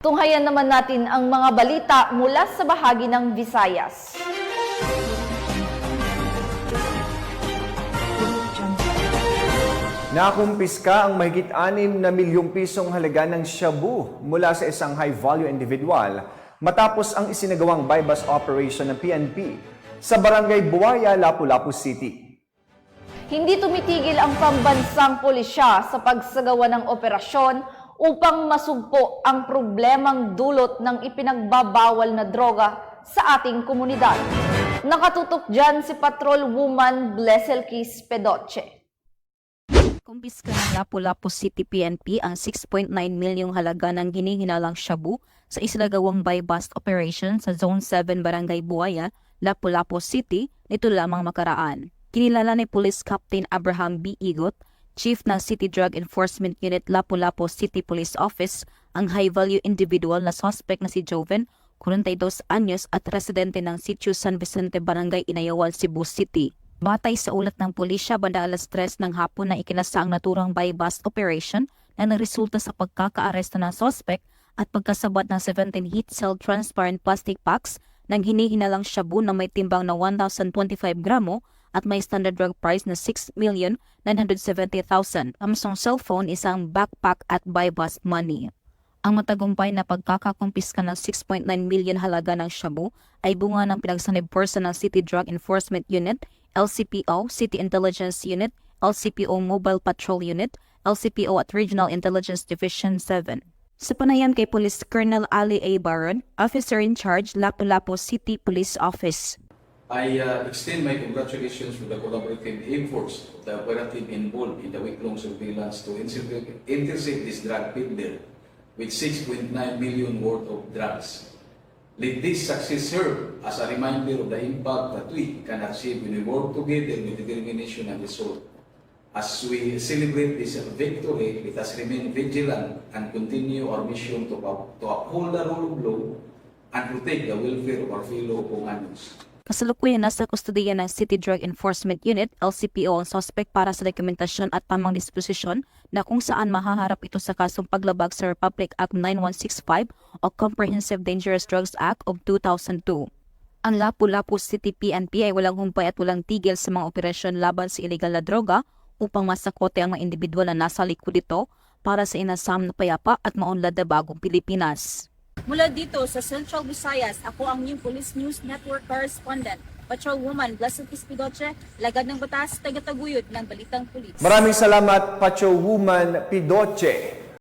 Tunghayan naman natin ang mga balita mula sa bahagi ng Visayas. Nakumpiska ang mahigit 6 na milyong pisong halaga ng shabu mula sa isang high-value individual matapos ang isinagawang buy-bust operation ng PNP sa Barangay Buaya, Lapu-Lapu City. Hindi tumitigil ang pambansang pulisya sa pagsagawa ng operasyon upang masugpo ang problemang dulot ng ipinagbabawal na droga sa ating komunidad. Nakatutok dyan si Patrol Woman Bleselkis Pedoche. Kumpiska ng Lapu-Lapu City PNP ang 6.9 milyong halaga ng hinihinalang shabu sa isinagawang buy-bust operation sa Zone 7 Barangay Buaya, Lapu-Lapu City nito lamang makaraan. Kinilala ni Police Captain Abraham B. Igot, Chief ng City Drug Enforcement Unit Lapu-Lapu City Police Office, ang high-value individual na suspect na si Joven, 42 anyos at residente ng Sitio San Vicente Barangay Inayawal, Cebu City. Batay sa ulat ng pulisya, banda alas 3 ng hapon na ikinasa ang naturang buy-bust operation na naresulta sa pagkakaaresto ng suspect at pagkasabat ng 17 heat-sealed transparent plastic packs ng hinihinalang shabu na may timbang na 1,025 gramo at may standard drug price na 6,970,000. Amsong cellphone, isang backpack at buy-bust money. Ang matagumpay na pagkakakumpiska ng 6.9 million halaga ng shabu ay bunga ng pinagsanib porsa ng City Drug Enforcement Unit, LCPO, City Intelligence Unit, LCPO Mobile Patrol Unit, LCPO at Regional Intelligence Division 7. Sa panayam kay Police Colonel Ali A. Baron, Officer in Charge, Lapu-Lapu City Police Office. I extend my congratulations to the collaborative efforts of the operative involved in the week-long surveillance to intercept this drug peddler with 6.9 million worth of drugs. Let this success serve as a reminder of the impact that we can achieve when we work together with determination and resolve. As we celebrate this victory, let us remain vigilant and continue our mission to uphold the rule of law and protect the welfare of our fellow Ponganos. Kasalukuyan nasa kustudiya ng City Drug Enforcement Unit, LCPO, ang suspect para sa dokumentasyon at tamang disposisyon na kung saan mahaharap ito sa kasong paglabag sa Republic Act 9165 o Comprehensive Dangerous Drugs Act of 2002. Ang Lapu-Lapu City PNP ay walang humpay at walang tigil sa mga operasyon laban sa illegal na droga upang masakote ang mga individual na nasa likod ito para sa inasam na payapa at maunlad na bagong Pilipinas. Mula dito sa Central Visayas, ako ang New Police News Network Correspondent, Patrolwoman Bleselkis Pedoche, lagad ng batas, taga-taguyod ng Balitang Pulis. Maraming salamat, Patrolwoman Pedoche.